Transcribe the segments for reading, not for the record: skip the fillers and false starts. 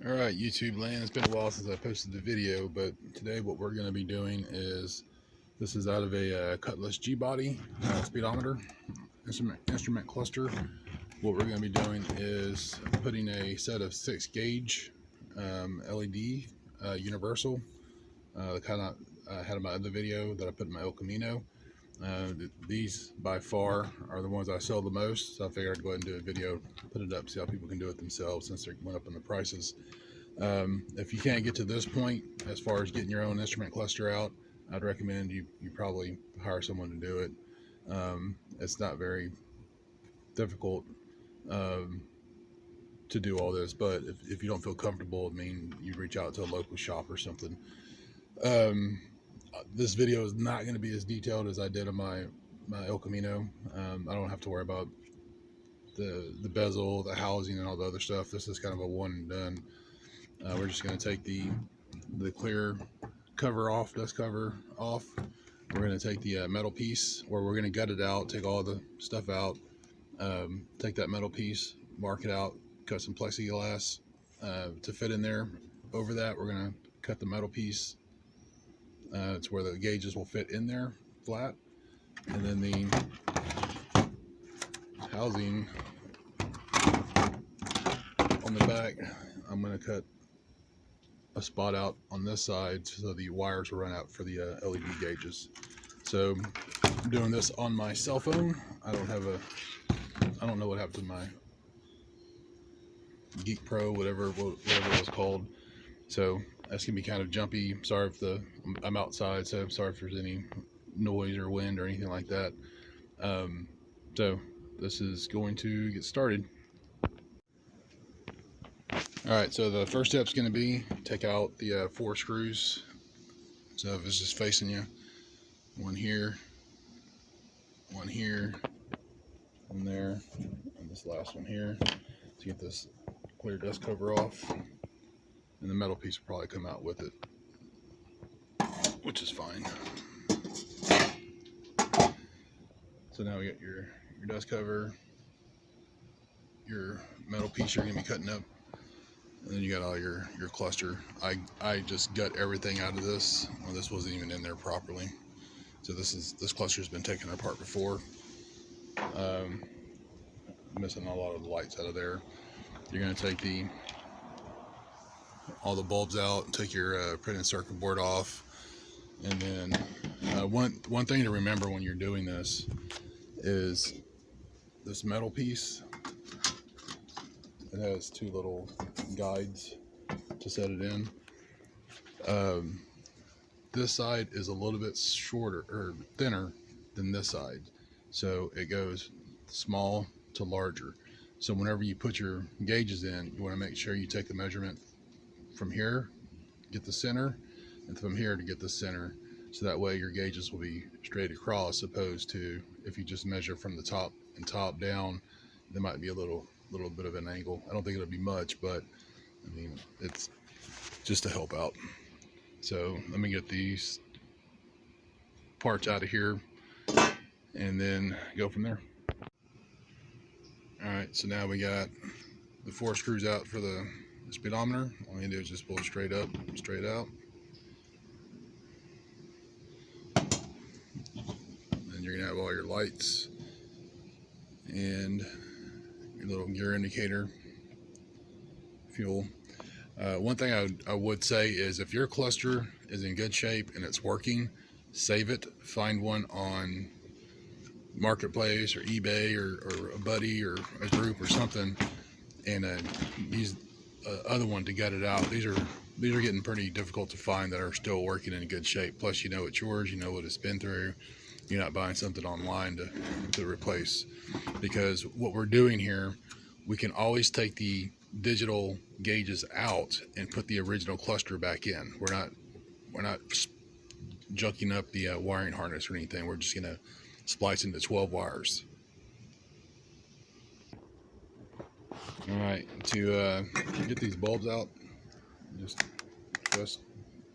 Alright, YouTube land, it's been a while since I posted the video, but today what we're going to be doing is, this is out of a Cutlass G-body speedometer instrument cluster. What we're going to be doing is putting a set of 6 gauge LED universal, the kind of I had in my other video that I put in my El Camino. These by far are the ones I sell the most, so I figured I'd go ahead and do a video, put it up, see how people can do it themselves since they went up in the prices. If you can't get to this point as far as getting your own instrument cluster out, I'd recommend you probably hire someone to do it. It's not very difficult to do all this, but if you don't feel comfortable, I mean, you reach out to a local shop or something. This video is not going to be as detailed as I did on my El Camino. I don't have to worry about the bezel, the housing, and all the other stuff. This is kind of a one and done. We're just going to take the clear cover off, dust cover off. We're going to take the metal piece, or we're going to gut it out, take all the stuff out, take that metal piece, mark it out, cut some plexiglass to fit in there. Over that, we're going to cut the metal piece to where the gauges will fit in there flat, and then the housing on the back, I'm going to cut a spot out on this side so the wires will run out for the LED gauges. So I'm doing this on my cell phone. I don't know what happened to my Geek Pro, whatever it was called. So that's gonna be kind of jumpy. Sorry if I'm outside, so I'm sorry if there's any noise or wind or anything like that. So this is going to get started. Alright, so the first step is going to be take out the 4 screws. So if it's just facing you, one here, one there, and this last one here, to get this clear dust cover off. And the metal piece will probably come out with it, which is fine. So now we got your dust cover, your metal piece you're going to be cutting up, and then you got all your cluster. I just gut everything out of this. Well, this wasn't even in there properly. So this cluster's been taken apart before. Missing a lot of the lights out of there. You're going to take all the bulbs out, take your printed circuit board off, and then one thing to remember when you're doing this is this metal piece. It has 2 little guides to set it in. This side is a little bit shorter or thinner than this side, so it goes small to larger. So whenever you put your gauges in, you want to make sure you take the measurement from here, get the center, and from here to get the center, so that way your gauges will be straight across, opposed to if you just measure from the top and top down, there might be a little bit of an angle. I don't think it'll be much, but I mean, it's just to help out. So let me get these parts out of here and then go from there. Alright, so now we got the 4 screws out for the speedometer. All you do is just pull it straight up, straight out. And you're gonna have all your lights and your little gear indicator, fuel. One thing I would say is, if your cluster is in good shape and it's working, save it. Find one on Marketplace or eBay or a buddy or a group or something, and use other one to gut it out. These are getting pretty difficult to find that are still working in good shape. Plus, you know it's yours, you know what it's been through. You're not buying something online to replace. Because what we're doing here, we can always take the digital gauges out and put the original cluster back in. We're not junking up the wiring harness or anything. We're just gonna splice into 12 wires. All right, to get these bulbs out, just twist,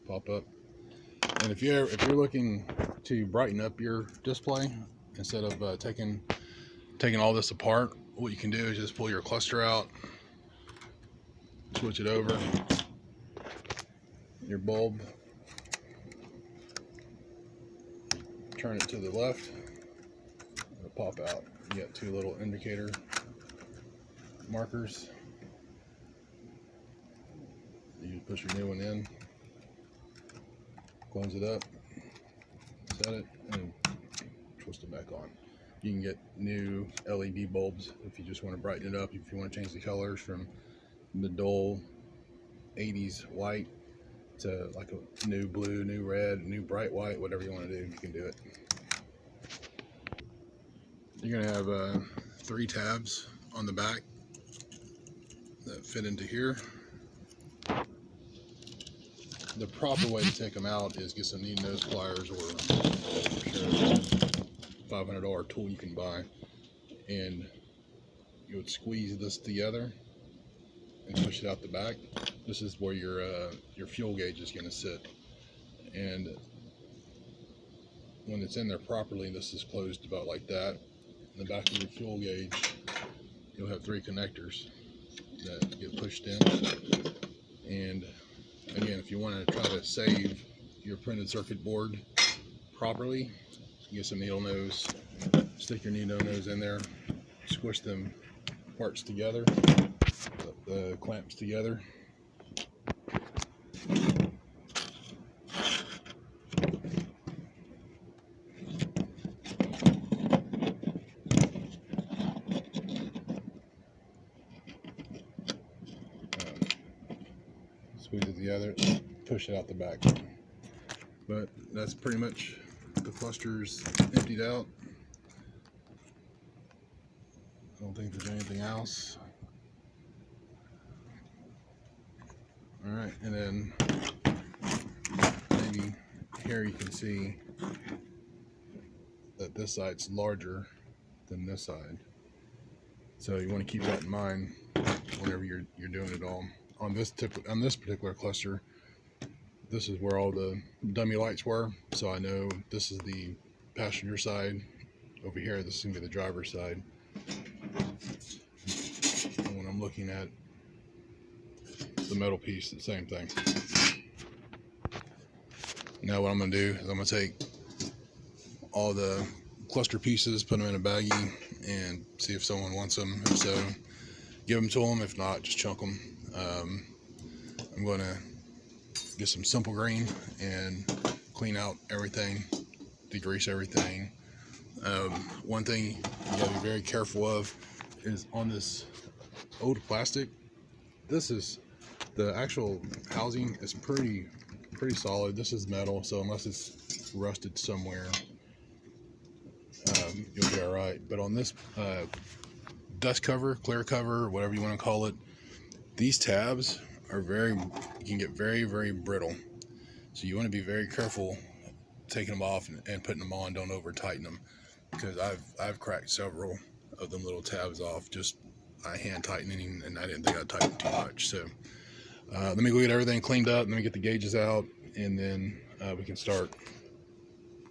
pop up. And if you're looking to brighten up your display, instead of taking all this apart, what you can do is just pull your cluster out, switch it over. Your bulb, turn it to the left, it'll pop out. You got 2 little indicator markers. You just push your new one in, close it up, set it, and twist it back on. You can get new LED bulbs if you just want to brighten it up, if you want to change the colors from the dull 80s white to like a new blue, new red, new bright white, whatever you want to do, you can do it. You're going to have 3 tabs on the back that fit into here. The proper way to take them out is get some needle nose pliers, or sure, $500 tool you can buy, and you would squeeze this together and push it out the back. This is where your fuel gauge is going to sit, and when it's in there properly, this is closed about like that. In the back of your fuel gauge, you'll have 3 connectors that get pushed in. And again, if you want to try to save your printed circuit board properly, you get some needle nose, stick your needle nose in there, squish them parts together, the clamps together. Squeeze it together, push it out the back. But that's pretty much the clusters emptied out. I don't think there's anything else. Alright, and then maybe here you can see that this side's larger than this side. So you want to keep that in mind whenever you're doing it all. On this particular cluster, this is where all the dummy lights were. So I know this is the passenger side. Over here, this is going to be the driver's side. And when I'm looking at the metal piece, the same thing. Now what I'm going to do is I'm going to take all the cluster pieces, put them in a baggie, and see if someone wants them. If so, give them to them. If not, just chunk them. I'm going to get some simple green and clean out everything, degrease everything. One thing you got to be very careful of is on this old plastic. This is the actual housing is pretty solid. This is metal, so unless it's rusted somewhere, you'll be all right. But on this dust cover, clear cover, whatever you want to call it, these tabs are you can get very brittle. So you want to be very careful taking them off and putting them on. Don't over tighten them, because I've cracked several of them little tabs off just by hand tightening, and I didn't think I'd tighten too much. So let me go get everything cleaned up, let me get the gauges out, and then we can start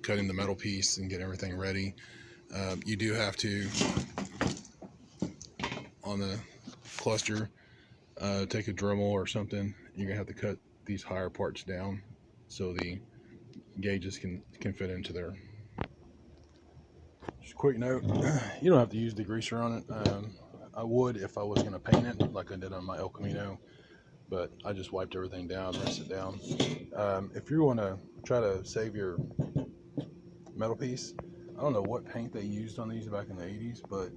cutting the metal piece and get everything ready. You do have to, on the cluster, take a Dremel or something. You're gonna have to cut these higher parts down so the gauges can fit into there. Just a quick note, you don't have to use degreaser on it. I would if I was gonna paint it like I did on my El Camino, but I just wiped everything down, rinsed it down. If you want to try to save your metal piece, I don't know what paint they used on these back in the 80s, but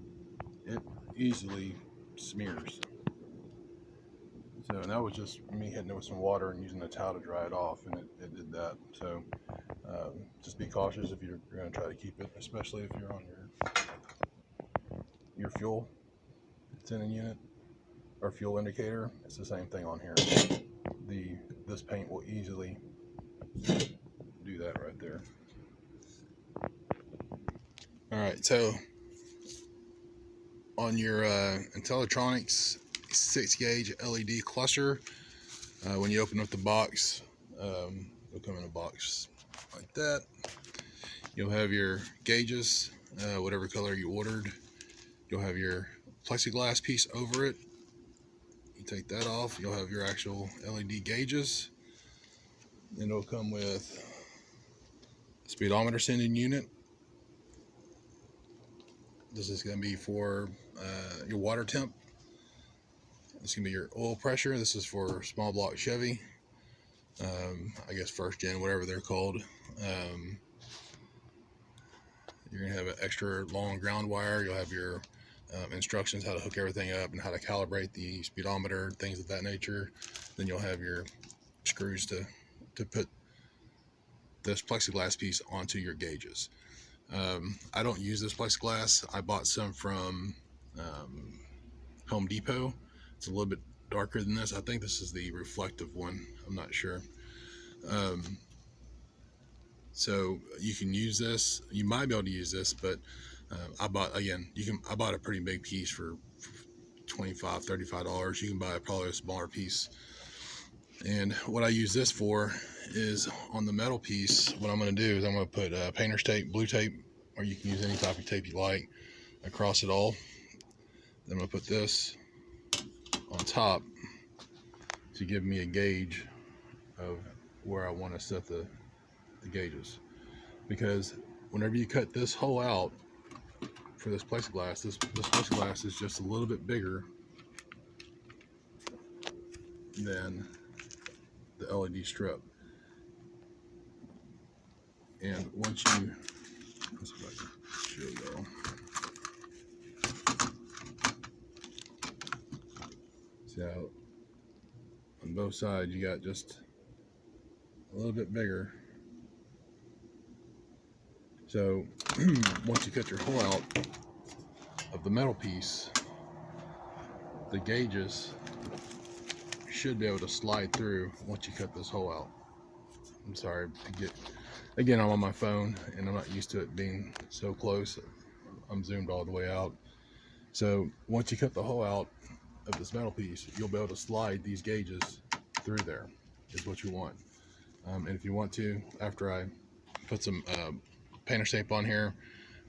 it easily smears. So, and that was just me hitting it with some water and using a towel to dry it off, and it did that. So just be cautious if you're going to try to keep it, especially if you're on your fuel sending unit or fuel indicator. It's the same thing on here. This paint will easily do that right there. All right, so on your Intellitronix 6-gauge LED cluster, when you open up the box, it'll come in a box like that. You'll have your gauges, whatever color you ordered. You'll have your plexiglass piece over it. You take that off, you'll have your actual LED gauges, and it'll come with a speedometer sending unit. This is going to be for your water temp. This is going to be your oil pressure. This is for small block Chevy, I guess first gen, whatever they're called. You're going to have an extra long ground wire. You'll have your instructions how to hook everything up and how to calibrate the speedometer, things of that nature. Then you'll have your screws to put this plexiglass piece onto your gauges. I don't use this plexiglass. I bought some from Home Depot. It's a little bit darker than this. I think this is the reflective one. I'm not sure. So you can use this. You might be able to use this, but I bought a pretty big piece for $25, $35. You can buy probably a smaller piece. And what I use this for is on the metal piece. What I'm going to do is I'm going to put painter's tape, blue tape, or you can use any type of tape you like, across it all. Then I'm going to put this on top to give me a gauge of where I want to set the gauges. Because whenever you cut this hole out for this plexiglass, this plexiglass is just a little bit bigger than the LED strip. And once you, let's see if I can show y'all. See how on both sides you got just a little bit bigger. So once you cut your hole out of the metal piece, the gauges should be able to slide through once you cut this hole out. I'm sorry, again, I'm on my phone and I'm not used to it being so close. I'm zoomed all the way out. So once you cut the hole out of this metal piece, you'll be able to slide these gauges through there, is what you want. And if you want to, after I put some painter's tape on here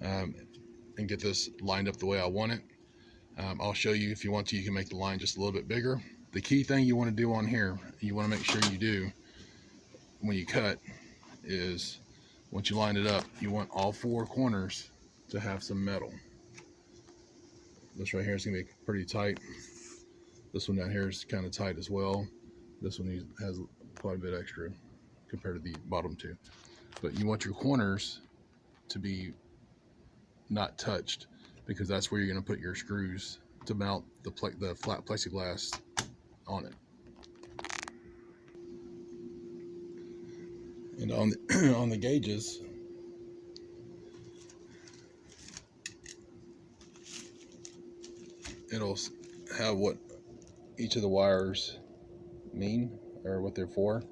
and get this lined up the way I want it, I'll show you. If you want to, you can make the line just a little bit bigger. The key thing you want to do on here, you want to make sure you do when you cut, is once you line it up, you want all four corners to have some metal. This right here is going to be pretty tight. This one down here is kind of tight as well. This one has quite a bit extra compared to the bottom two. But you want your corners to be not touched, because that's where you're going to put your screws to mount the flat plexiglass on it. And on the gauges, it'll have what each of the wires mean, or what they're for.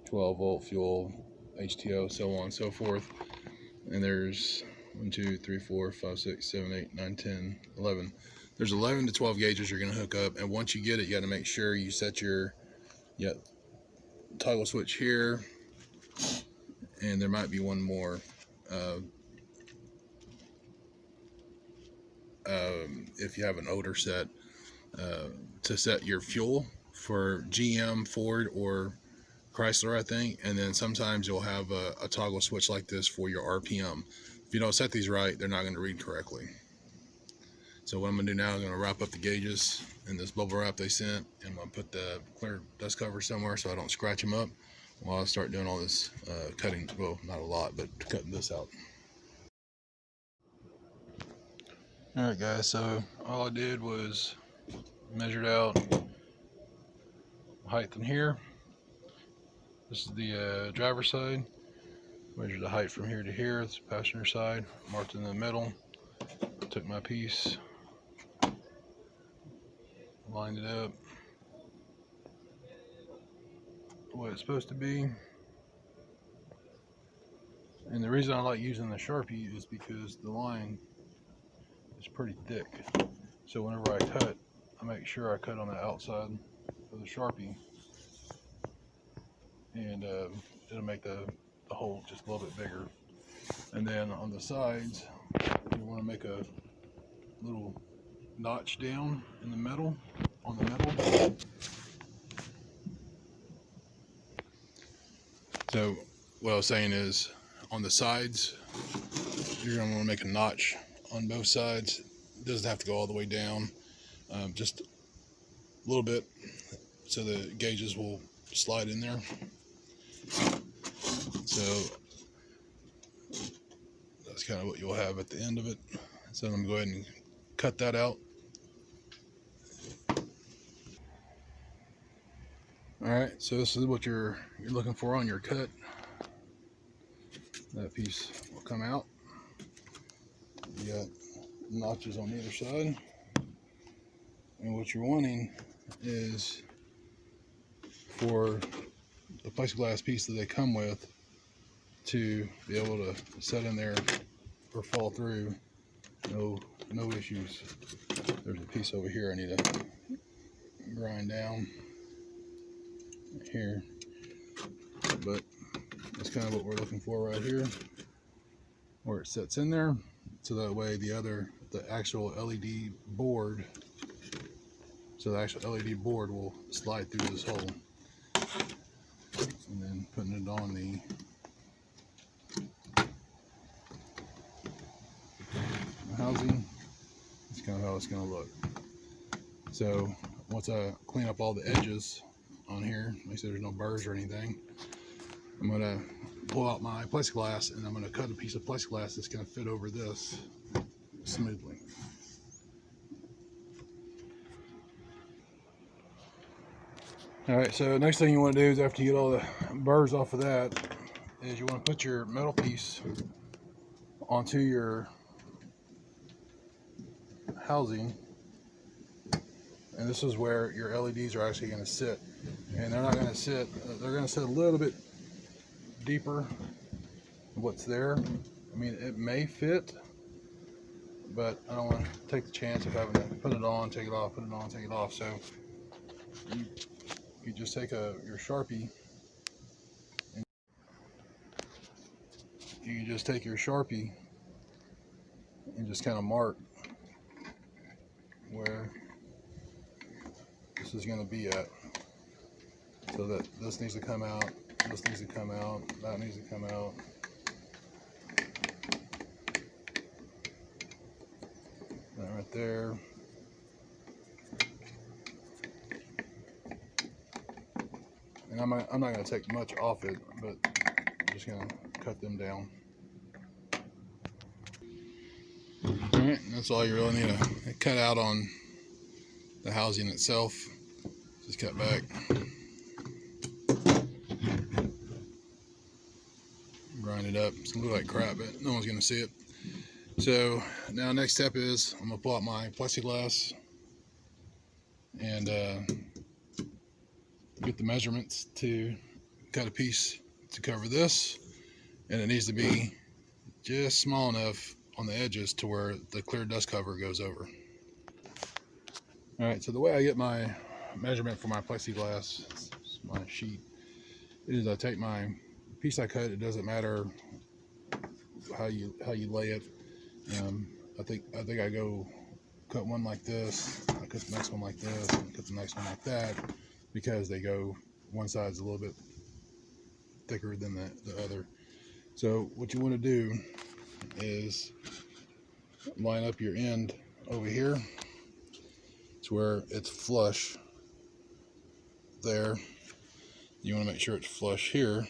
12 volt fuel, HTO, so on and so forth. And there's 1, 2, 3, 4, 5, 6, 7, 8, 9, 10, 11. There's 11 to 12 gauges you're going to hook up. And once you get it, you got to make sure you set your toggle switch here. And there might be one more. If you have an older set, to set your fuel for GM, Ford, or Chrysler, I think. And then sometimes you'll have a toggle switch like this for your RPM. If you don't set these right, they're not going to read correctly. So what I'm going to do now, I'm going to wrap up the gauges in this bubble wrap they sent, and I'm going to put the clear dust cover somewhere so I don't scratch them up while I start doing all this cutting. Well, not a lot, but cutting this out. Alright guys, so all I did was measured out height in here. This is the driver's side. Measured the height from here to here. It's the passenger side. Marked in the middle. Took my piece, lined it up the way it's supposed to be. And the reason I like using the Sharpie is because the line is pretty thick. So whenever I cut, I make sure I cut on the outside of the Sharpie, and it'll make the hole just a little bit bigger. And then on the sides, you want to make a little notch down in the metal, on the metal. So what I was saying is, on the sides, you're going to want to make a notch on both sides. It doesn't have to go all the way down, just a little bit, so the gauges will slide in there. So that's kind of what you'll have at the end of it. So I'm going to go ahead and cut that out. Alright, so this is what you're looking for on your cut. That piece will come out. You got notches on either side. And what you're wanting is for the plexiglass piece that they come with to be able to set in there or fall through. No issues. There's a piece over here I need to grind down here, but that's kind of what we're looking for right here, where it sets in there, so that way the actual LED board, will slide through this hole. And then putting it on the housing, that's kind of how it's going to look. So once I clean up all the edges on here, make sure there's no burrs or anything, I'm going to pull out my plexiglass and I'm going to cut a piece of plexiglass that's going to fit over this smoothly. Alright, so next thing you want to do is, after you get all the burrs off of that, is you want to put your metal piece onto your housing, and this is where your LEDs are actually going to sit. And they're not going to sit, they're going to sit a little bit deeper than what's there. I mean, it may fit, but I don't want to take the chance of having to put it on, take it off, put it on, take it off. So you just take your Sharpie, and you can just take your Sharpie and just kind of mark where this is going to be at, so that this needs to come out, this needs to come out, that needs to come out. That right there. And I'm not going to take much off it, but I'm just going to cut them down. Alright, that's all you really need to cut out on the housing itself. Just cut back. Grind it up. It's going to look like crap, but no one's going to see it. So now next step is, I'm going to pull out my plexiglass and get the measurements to cut a piece to cover this, and it needs to be just small enough on the edges to where the clear dust cover goes over. Alright, so the way I get my measurement for my plexiglass, my sheet, is I take my piece I cut. It doesn't matter how you lay it. I think I go cut one like this, I cut the next one like this, and cut the next one like that, because they go, one side's a little bit thicker than the other. So what you want to do is line up your end over here to where it's flush there. You want to make sure it's flush here.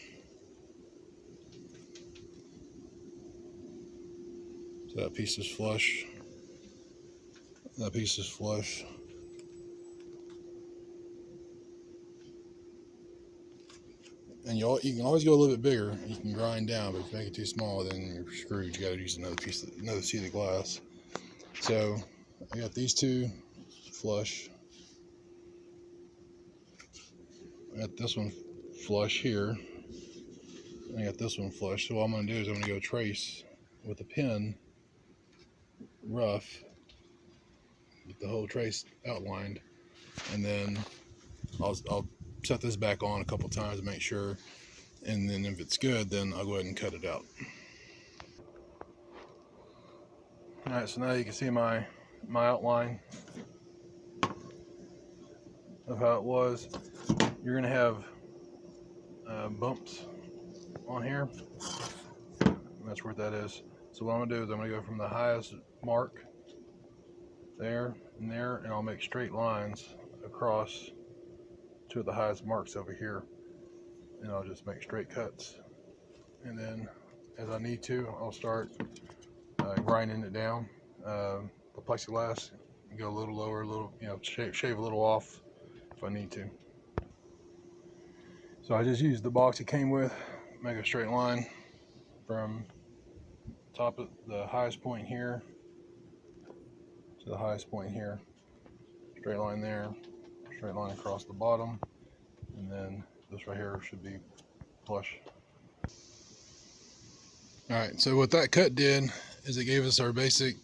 So that piece is flush. That piece is flush. And you can always go a little bit bigger. You can grind down, but if you make it too small, then you're screwed. You got to use another sheet of glass. So I got these two flush. I got this one flush here. I got this one flush. So what I'm going to do is I'm going to go trace with a pen, rough, get the whole trace outlined, and then I'll set this back on a couple times to make sure, and then if it's good, then I'll go ahead and cut it out. Alright, so now you can see my my outline of how it was. You're gonna have bumps on here, and that's where that is. So what I'm gonna do is I'm gonna go from the highest mark there and there, and I'll make straight lines across to the highest marks over here, and I'll just make straight cuts. And then as I need to, I'll start grinding it down. The plexiglass, go a little lower, a little, shave a little off if I need to. So I just used the box it came with, make a straight line from top of the highest point here to the highest point here. Straight line there, straight line across the bottom, and then this right here should be flush. Alright, so what that cut did is it gave us our basic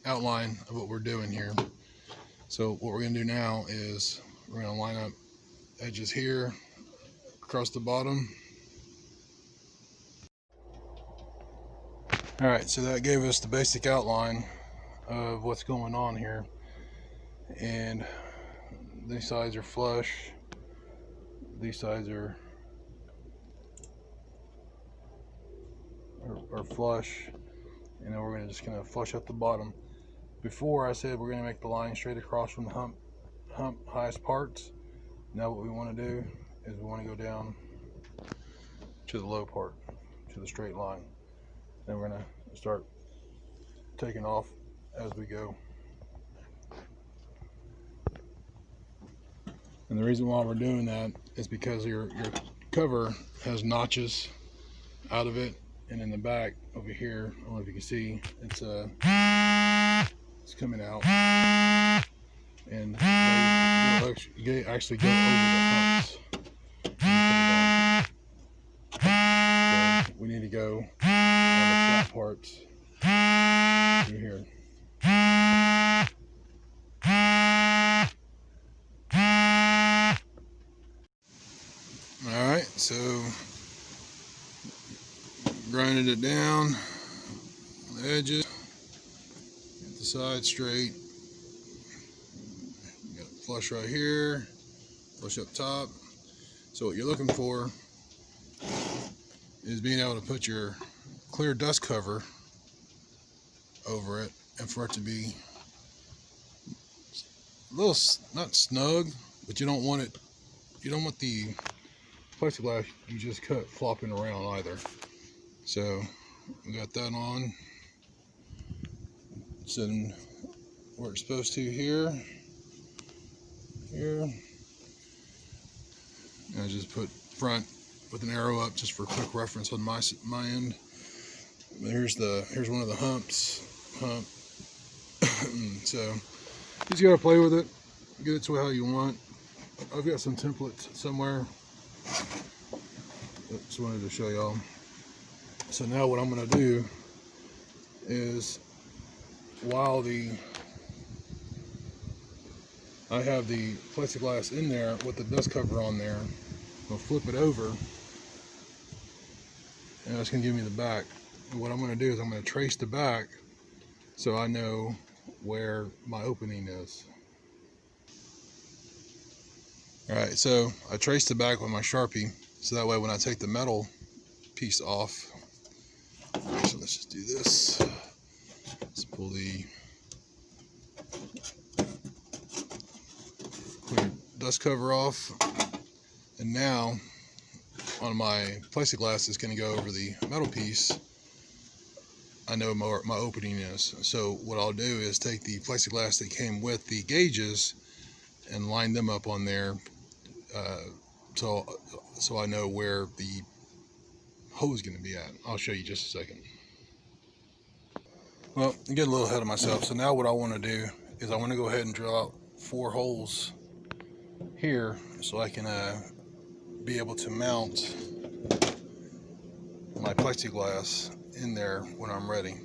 outline of what we're doing here. So what we're going to do now is we're going to line up edges here across the bottom. Alright, so that gave us the basic outline of what's going on here, and these sides are flush, these sides are flush, and then we're just going to flush up the bottom. Before I said we're going to make the line straight across from the hump highest parts. Now what we want to do is we want to go down to the low part, to the straight line. Then we're going to start taking off as we go. And the reason why we're doing that is because your cover has notches out of it, and in the back over here, I don't know if you can see, it's coming out, and they actually go over the humps. So we need to go on the flat parts through here. Alright, so grinded it down, the edges, get the side straight, got it flush right here, flush up top. So what you're looking for is being able to put your clear dust cover over it, and for it to be a little, not snug, but you don't want the plexiglass you just cut flopping around either. So we got that on, sitting where it's supposed to here. And I just put front with an arrow up just for quick reference on my end. Here's one of the humps. So you just gotta play with it, get it to how you want. I've got some templates somewhere. Just wanted to show y'all. So now what I'm going to do is, while I have the plexiglass in there with the dust cover on there, I'll flip it over, and that's going to give me the back. And what I'm going to do is I'm going to trace the back so I know where my opening is. Alright, so I traced the back with my Sharpie, so that way when I take the metal piece off, so let's just do this. Let's pull the clear dust cover off, and now on my plexiglass is going to go over the metal piece. I know my opening is. So what I'll do is take the plexiglass that came with the gauges and line them up on there, so I know where the hole is going to be at. I'll show you just a second. Well, I'm getting a little ahead of myself. So now what I want to do is I want to go ahead and drill out 4 holes here so I can be able to mount my plexiglass in there when I'm ready.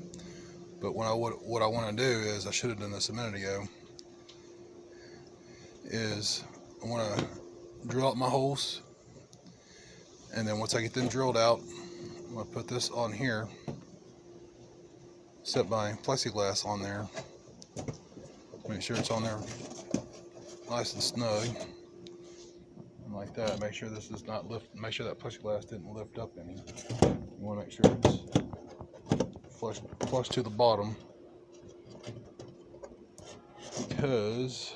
But what I want to do is, I should have done this a minute ago, is I want to drill out my holes, and then once I get them drilled out, I'm going to put this on here, set my plexiglass on there, Make sure it's on there nice and snug. And like that, make sure this is not lift. Make sure that plexiglass didn't lift up any. You want to make sure it's flush to the bottom, because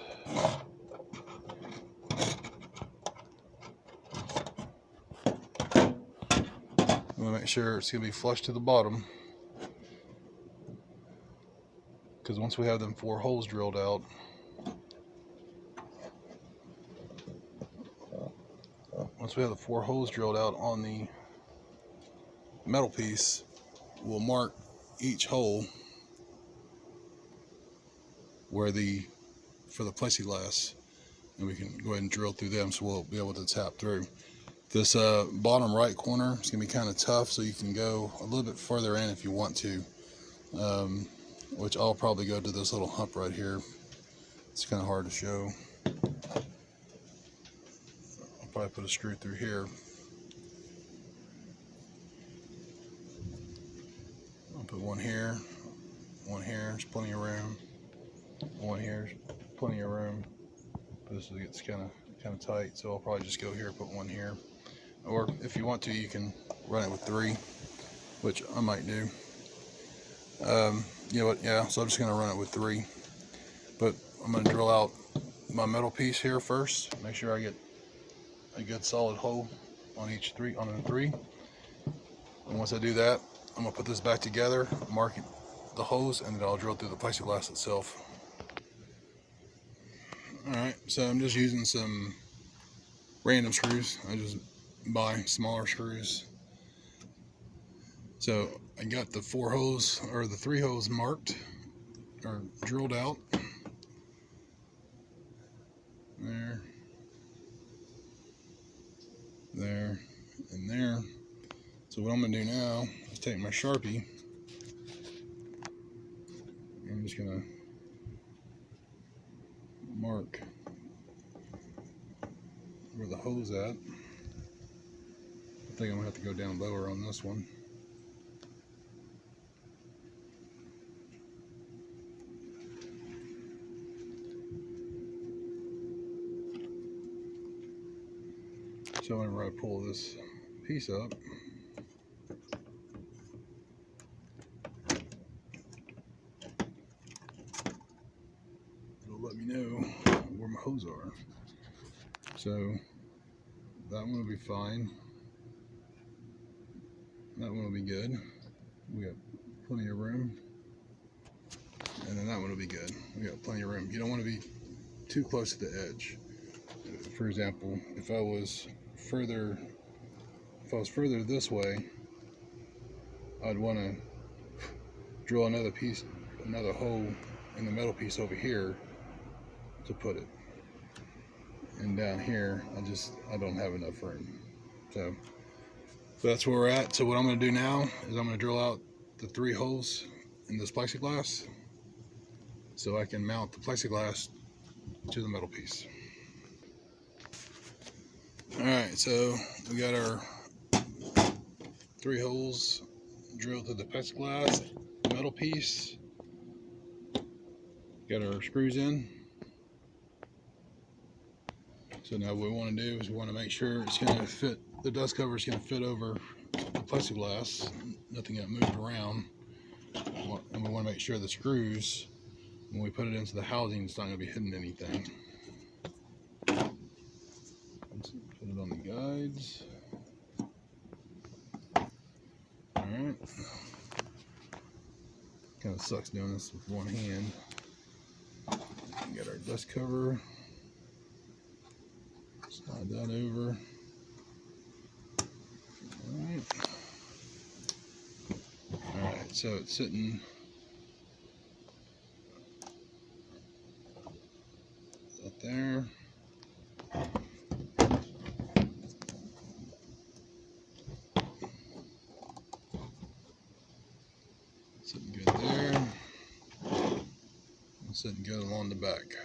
you want to make sure it's going to be flush to the bottom, because once we have them 4 holes drilled out, once we have the 4 holes drilled out on the metal piece, we'll mark each hole where for the plexiglass, and we can go ahead and drill through them, so we'll be able to tap through. This bottom right corner is going to be kind of tough, so you can go a little bit further in if you want to, which I'll probably go to this little hump right here. It's kind of hard to show. I'll probably put a screw through here. I'll put one here, there's plenty of room. One here, plenty of room. But this gets kind of tight, so I'll probably just go here, put one here. Or if you want to, you can run it with 3, which I might do. You know what? Yeah, so I'm just gonna run it with 3. But I'm gonna drill out my metal piece here first. Make sure I get a good solid hole on the 3. And once I do that, I'm gonna put this back together, mark the holes, and then I'll drill through the plexiglass itself. Alright, so I'm just using some random screws. I just buy smaller screws. So I got the 4 holes, or the 3 holes marked, or drilled out. There, there, and there. So what I'm going to do now is take my Sharpie. I'm just going to mark where the hole's at. I think I'm going to have to go down lower on this one. So whenever I pull this piece up, it'll let me know where my hose are. So that one will be fine. That one will be good. We got plenty of room. And then that one will be good. We got plenty of room. You don't want to be too close to the edge. For example, if I was further this way, I'd want to drill another hole in the metal piece over here to put it. And down here, I don't have enough room. So that's where we're at. So what I'm going to do now is I'm going to drill out the 3 holes in this plexiglass so I can mount the plexiglass to the metal piece. Alright, so we got our 3 holes drilled to the plexiglass metal piece. Got our screws in. So now what we want to do is we want to make sure it's going to fit, the dust cover is going to fit over the plexiglass, nothing got moved around. And we want to make sure the screws, when we put it into the housing, it's not going to be hitting anything. Let's put it on the guides. Alright. Kind of sucks doing this with one hand. Get our dust cover. Slide that over. Alright, so it's sitting up there. Sitting good there. And sitting good along the back.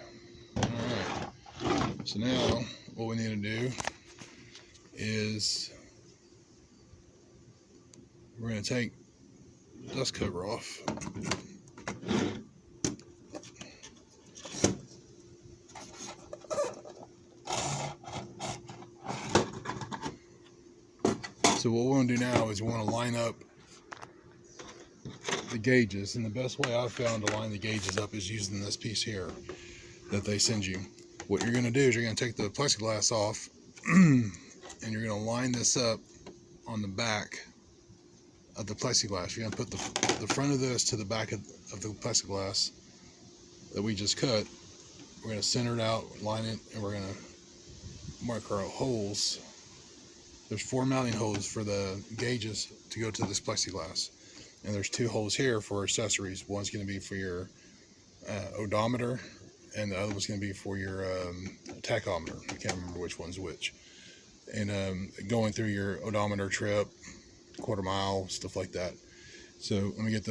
Alright, so now what we need to do is we're going to take the dust cover off. So what we want to do now is we want to line up the gauges, and the best way I've found to line the gauges up is using this piece here that they send you. What you're going to do is you're going to take the plexiglass off and you're going to line this up on the back of the plexiglass. You're going to put the front of this to the back of the plexiglass that we just cut. We're going to center it out, line it, and we're going to mark our holes. There's 4 mounting holes for the gauges to go to this plexiglass, and there's 2 holes here for accessories. One's going to be for your odometer, and the other one's going to be for your tachometer. I can't remember which one's which. And going through your odometer trip, quarter mile, stuff like that. So let me get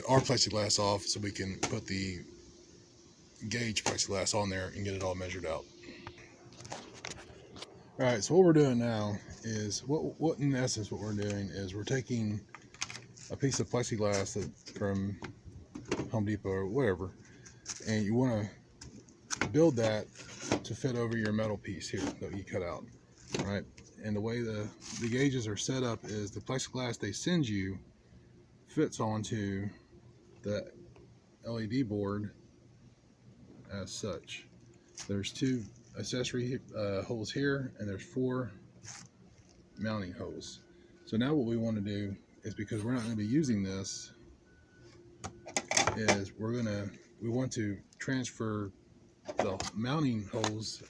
our plexiglass off so we can put the gauge plexiglass on there and get it all measured out. All right, so what we're doing now is, what in essence what we're doing is we're taking a piece of plexiglass from Home Depot or whatever, and you want to build that to fit over your metal piece here that you cut out, right? And the way the gauges are set up is the plexiglass they send you fits onto the LED board as such. There's 2 accessory holes here, and there's 4 mounting holes. So now what we want to do is, because we're not going to be using this, is we want to transfer the mounting holes.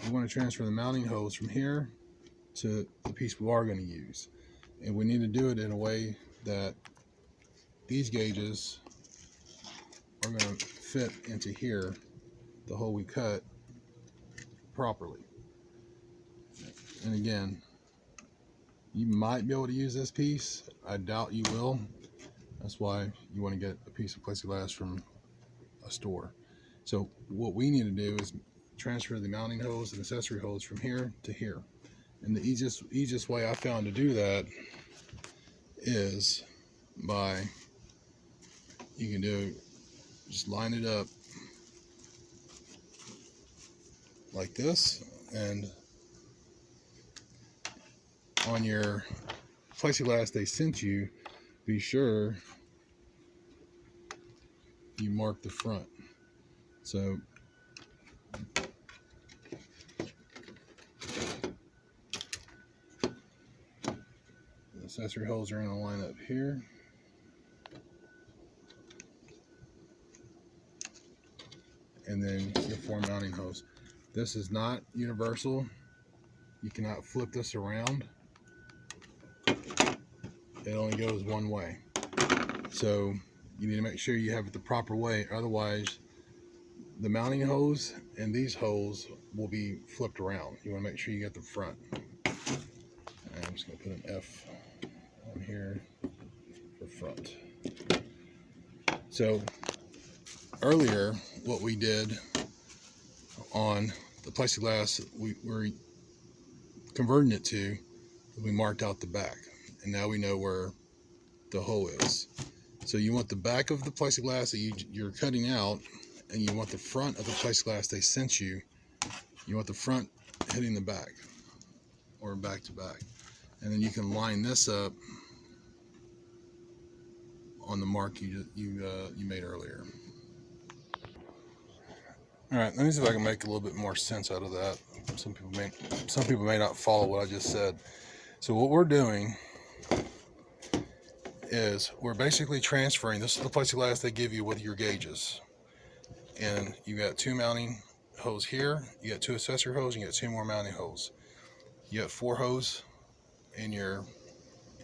We want to transfer the mounting hose from here to the piece we are going to use, and we need to do it in a way that these gauges are going to fit into here, the hole we cut, properly. And again, you might be able to use this piece. I doubt you will. That's why you want to get a piece of plexiglass from a store. So what we need to do is transfer the mounting hose and accessory hose from here to here. And the easiest way I found to do that is by, you can just line it up like this, and on your plexiglass they sent you, be sure you mark the front. So the accessory holes are going to line up here. And then your 4 mounting hose. This is not universal. You cannot flip this around. It only goes one way. So you need to make sure you have it the proper way. Otherwise, the mounting hose and these holes will be flipped around. You want to make sure you get the front. And I'm just going to put an F on here for front. So earlier, what we did on the plexiglass, we were converting it to, we marked out the back, and now we know where the hole is. So you want the back of the plexiglass that you're cutting out, and you want the front of the plexiglass they sent you. You want the front hitting the back, or back to back, and then you can line this up on the mark you made earlier. All right, let me see if I can make a little bit more sense out of that. Some people may not follow what I just said. So what we're doing is we're basically transferring, this is the plexiglass they give you with your gauges. And you got 2 mounting hose here, you got 2 accessory hose, and you got 2 more mounting hose. You got 4 hose in your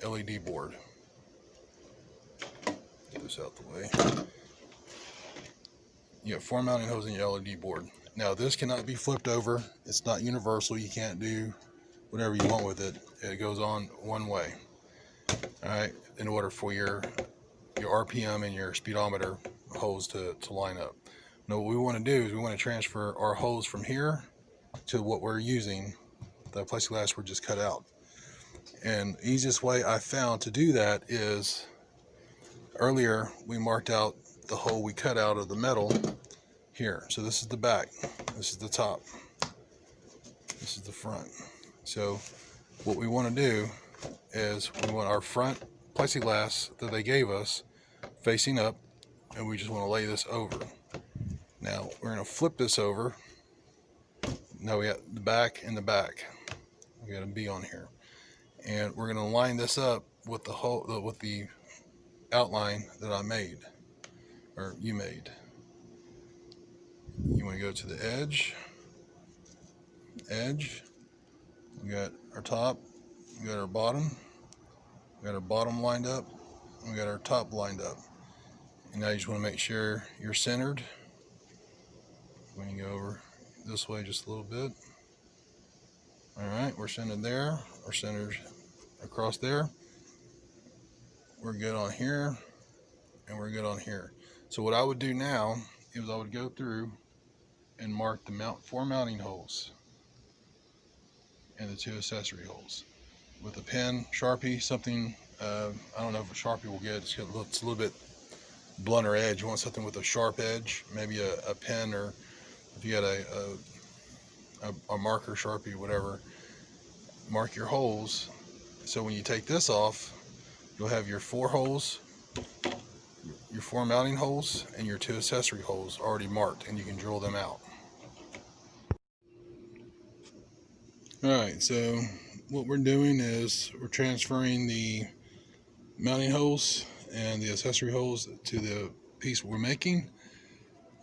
LED board. Get this out the way. You got 4 mounting hose in your LED board. Now this cannot be flipped over. It's not universal. You can't do whatever you want with it. It goes on one way. All right, in order for your RPM and your speedometer hose to line up. Now what we want to do is we want to transfer our hose from here to what we're using, the plexiglass we just cut out. And the easiest way I found to do that is, earlier we marked out the hole we cut out of the metal here. So this is the back. This is the top. This is the front. So what we want to do is we want our front plexiglass that they gave us facing up, and we just want to lay this over. Now we're going to flip this over. Now we got the back and the back. We got a B on here, and we're going to line this up with the whole with the outline that I made, or you made. You want to go to the edge. We got our top, we got our bottom, we got our bottom lined up, and we got our top lined up. And now you just want to make sure you're centered. When you go over this way just a little bit. Alright, we're centered there, we're centered across there. We're good on here, and we're good on here. So what I would do now is I would go through and mark the 4 mounting holes and the 2 accessory holes with a pen, Sharpie, something. I don't know if a Sharpie will get. It's a little bit blunter edge. You want something with a sharp edge, maybe a pen, or if you got a marker, Sharpie, whatever. Mark your holes, so when you take this off, you'll have your 4 holes, your 4 mounting holes, and your 2 accessory holes already marked, and you can drill them out. Alright, so what we're doing is we're transferring the mounting holes and the accessory holes to the piece we're making.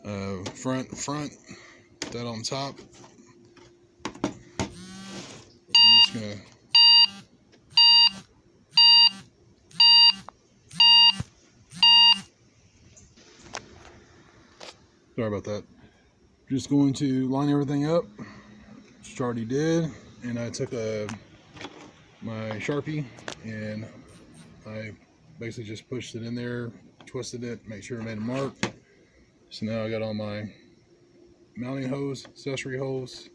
Front, that on top. I'm just gonna sorry about that. Just going to line everything up, which I already did, and I took my Sharpie and I basically just pushed it in there, twisted it, make sure I made a mark. So now I got all my mounting hose, accessory hose,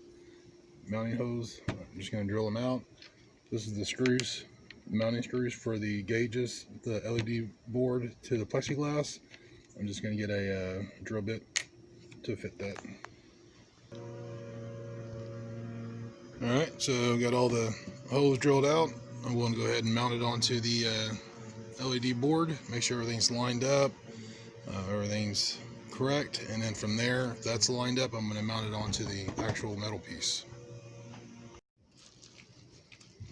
mounting hose. I'm just going to drill them out. This is the screws, the mounting screws for the gauges, the LED board to the plexiglass. I'm just going to get a drill bit to fit that. Alright, so got all the holes drilled out. I'm going to go ahead and mount it onto the LED board, make sure everything's lined up, everything's correct, and then from there, if that's lined up, I'm going to mount it onto the actual metal piece.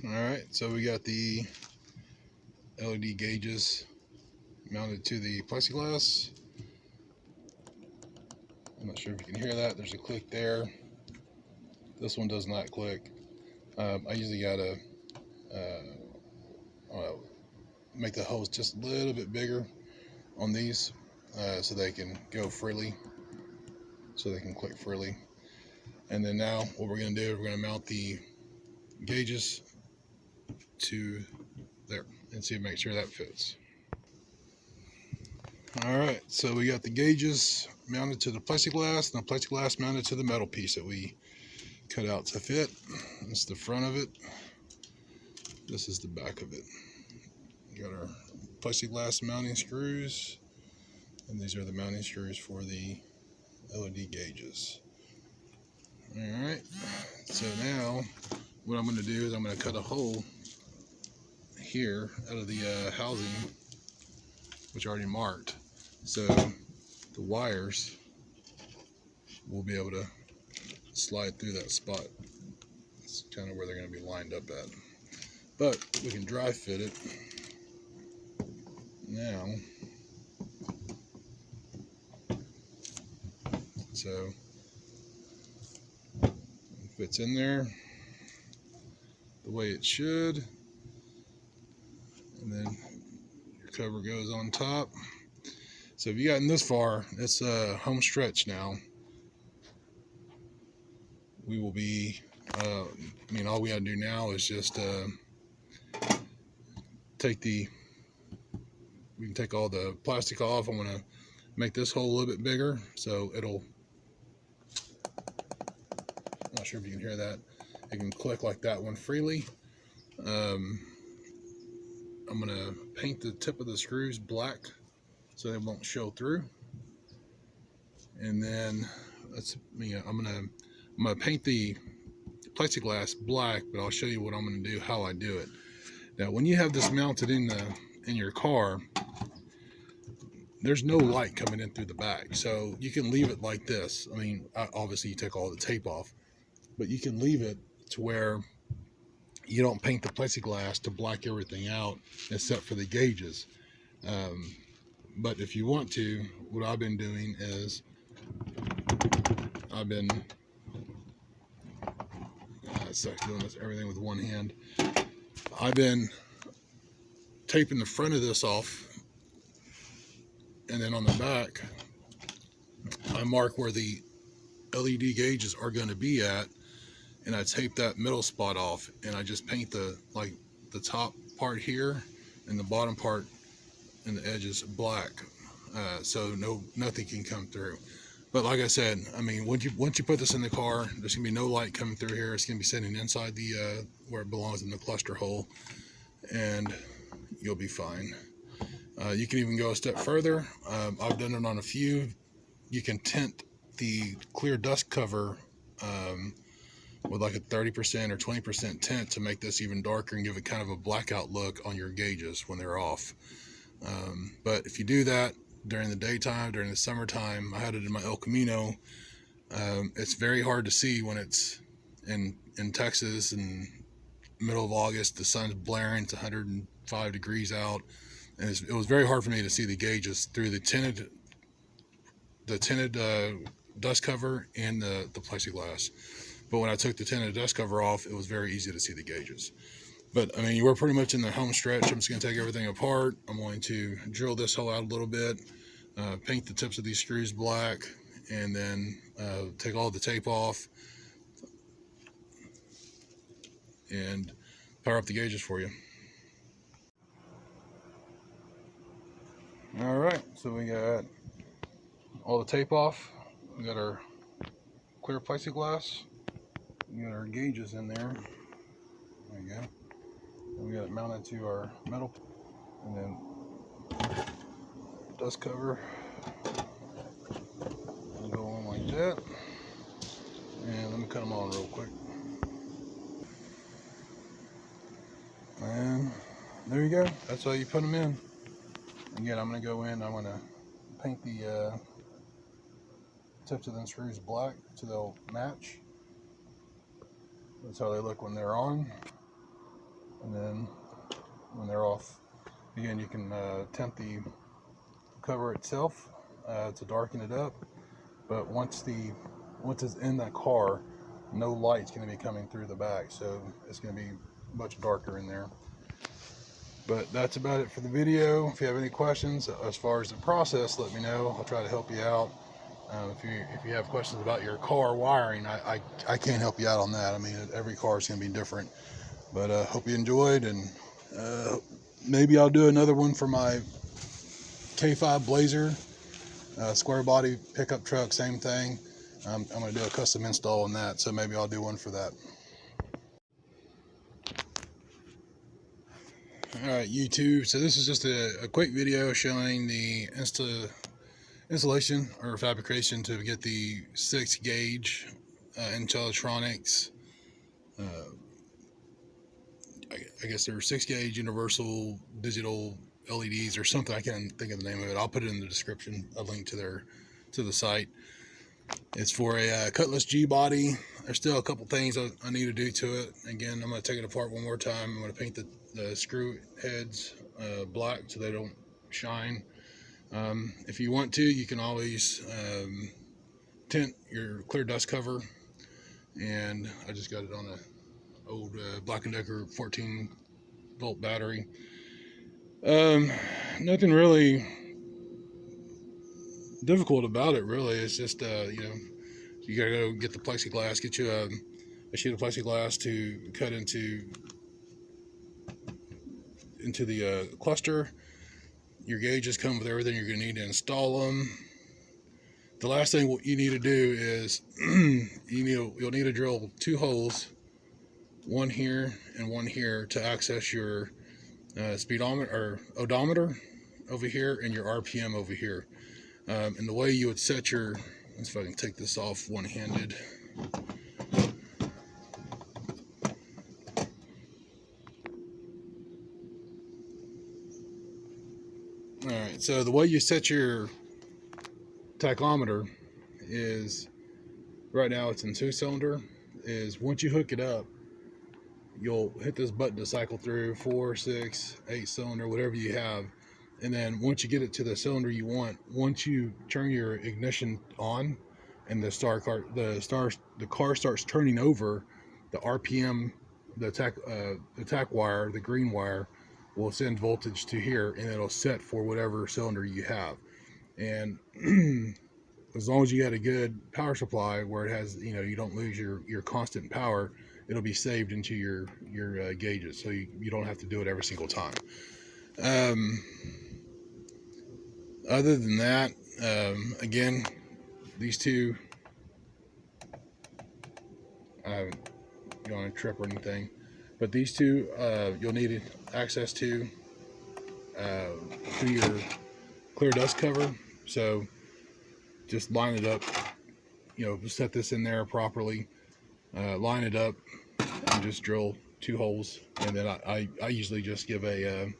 Alright, so we got the LED gauges mounted to the plexiglass. I'm not sure if you can hear that. There's a click there. This one does not click. I usually gotta make the hose just a little bit bigger on these so they can go freely, so they can click freely. And then now what we're going to do, we're going to mount the gauges to there and see, make sure that fits. Alright, so we got the gauges mounted to the plexiglass, and the plexiglass mounted to the metal piece that we cut out to fit. This is the front of it. This is the back of it. We got our plexiglass mounting screws, and these are the mounting screws for the LED gauges. Alright, so now what I'm going to do is I'm going to cut a hole here out of the housing, which I already marked, so the wires will be able to slide through that spot. It's kind of where they're going to be lined up at, but we can dry fit it now. So it fits in there the way it should, and then your cover goes on top. So if you gotten this far, it's a home stretch now. We will be, all we gotta do now is just we can take all the plastic off. I'm gonna make this hole a little bit bigger, so it'll, I'm not sure if you can hear that, it can click like that one freely. I'm gonna paint the tip of the screws black so they won't show through, and then I'm gonna paint the plexiglass black, but I'll show you what I'm gonna do, how I do it. Now, when you have this mounted in your car, there's no light coming in through the back, so you can leave it like this. I mean, obviously you take all the tape off, but you can leave it to where you don't paint the plexiglass to black everything out except for the gauges. But if you want to, what I've been doing is I've been sucks doing this everything with one hand. I've been taping the front of this off, and then on the back I mark where the LED gauges are going to be at, and I tape that middle spot off, and I just paint the top part here and the bottom part and the edges black, so nothing can come through. But like I said, I mean, once you put this in the car, there's gonna be no light coming through here. It's gonna be sitting inside the where it belongs, in the cluster hole, and you'll be fine. You can even go a step further. I've done it on a few. You can tint the clear dust cover with like a 30% or 20% tint to make this even darker and give it kind of a blackout look on your gauges when they're off. But if you do that during the daytime, during the summertime, I had it in my El Camino. It's very hard to see when it's in Texas and middle of August. The sun's blaring. It's 105 degrees out, and it was very hard for me to see the gauges through the tinted dust cover and the plexiglass. But when I took the tinted dust cover off, it was very easy to see the gauges. But I mean, we're pretty much in the home stretch. I'm just going to take everything apart. I'm going to drill this hole out a little bit, paint the tips of these screws black, and then take all the tape off and power up the gauges for you. All right, so we got all the tape off. We got our clear plexiglass. We got our gauges in there. There you go. And we got it mounted to our metal, and then dust cover. I'll go on like that. And let me cut them on real quick. And there you go. That's how you put them in. Again, I'm going to go in. I'm going to paint the tips of them screws black so they'll match. That's how they look when they're on, and then when they're off. Again, you can tint the cover itself to darken it up, but once it's in the car, no light's going to be coming through the back, so it's going to be much darker in there. But that's about it for the video. If you have any questions as far as the process, let me know. I'll try to help you out. If you have questions about your car wiring, I can't help you out on that. I mean, every car is going to be different. But hope you enjoyed, and maybe I'll do another one for my K5 Blazer, square body pickup truck, same thing. I'm going to do a custom install on that, so maybe I'll do one for that. Alright, YouTube, so this is just a quick video showing the installation or fabrication to get the 6 gauge Intellitronix. I guess they're 6 gauge universal digital LEDs or something. I can't think of the name of it. I'll put it in the description, a link to the site. It's for a Cutlass G body. There's still a couple things I need to do to it. Again, I'm going to take it apart one more time. I'm going to paint the screw heads black so they don't shine. If you want to, you can always tint your clear dust cover, and I just got it on a old Black & Decker 14 volt battery. Nothing really difficult about it, really. It's just you know, you gotta go get the plexiglass, get you a sheet of plexiglass to cut into the cluster. Your gauges come with everything you're going to need to install them. The last thing what you need to do is you'll need to drill 2 holes, one here and one here, to access your speedometer or odometer over here and your RPM over here. And the way you would set your Let's see if I can take this off one-handed. Alright, so the way you set your tachometer is, right now it's in 2-cylinder, is once you hook it up, you'll hit this button to cycle through 4, 6, 8-cylinder, whatever you have. And then once you get it to the cylinder you want, once you turn your ignition on and the car starts turning over, the RPM, the tach wire, the green wire, will send voltage to here, and it'll set for whatever cylinder you have. And as long as you got a good power supply where it has, you don't lose your constant power, it'll be saved into your gauges, so you don't have to do it every single time. Other than that, again, these two, you don't want to trip or anything, but these two you'll need access to through your clear dust cover. So just line it up, set this in there properly, line it up, and just drill 2 holes. And then I usually just give a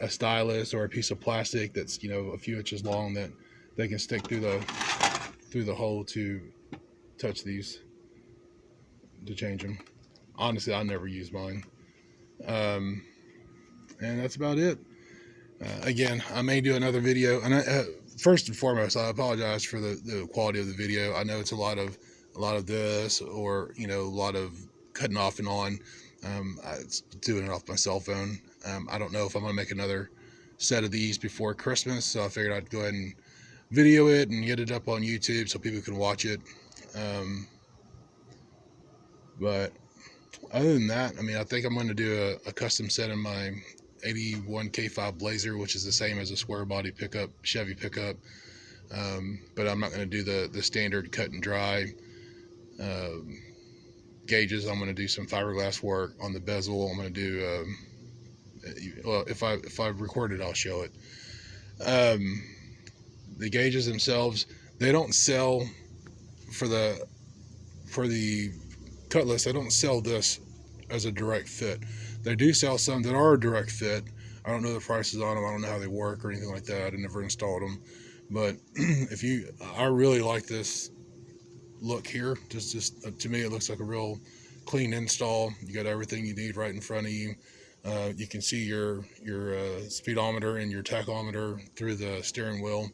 stylus or a piece of plastic that's a few inches long that they can stick through the hole to touch these to change them. Honestly, I never use mine. And that's about it. Again, I may do another video, and first and foremost, I apologize for the quality of the video. I know it's a lot of this, or a lot of cutting off and on. I'm doing it off my cell phone. I don't know if I'm gonna make another set of these before Christmas, so I figured I'd go ahead and video it and get it up on YouTube so people can watch it. But other than that, I think I'm going to do a custom set in my 81 K5 Blazer, which is the same as a square body pickup, Chevy pickup. But I'm not going to do the standard cut and dry gauges. I'm going to do some fiberglass work on the bezel. I'm going to do, well, if I record it, I'll show it. The gauges themselves, they don't sell for the Cutlass. They don't sell this as a direct fit. They do sell some that are a direct fit. I don't know the prices on them. I don't know how they work or anything like that. I never installed them. But I really like this look here. Just to me, it looks like a real clean install. You got everything you need right in front of you. You can see your speedometer and your tachometer through the steering wheel.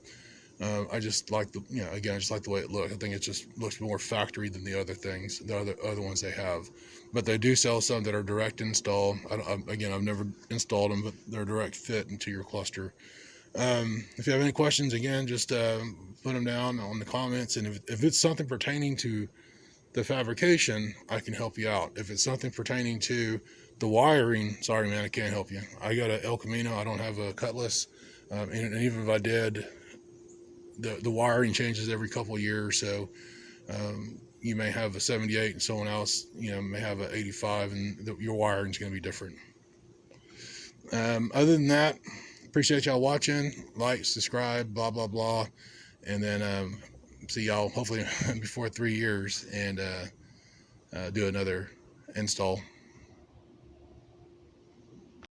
I just like I just like the way it looks. I think it just looks more factory than the other things, the other ones they have. But they do sell some that are direct install. Again, I've never installed them, but they're direct fit into your cluster. If you have any questions, again, just put them down on the comments. And if it's something pertaining to the fabrication, I can help you out. If it's something pertaining to the wiring, sorry man, I can't help you. I got a El Camino. I don't have a Cutlass. And even if I did, the wiring changes every couple of years, so you may have a 78 and someone else may have an 85, and your wiring is going to be different. Other than that, appreciate y'all watching. Like, subscribe, blah blah blah, and then see y'all hopefully before 3 years, and do another install.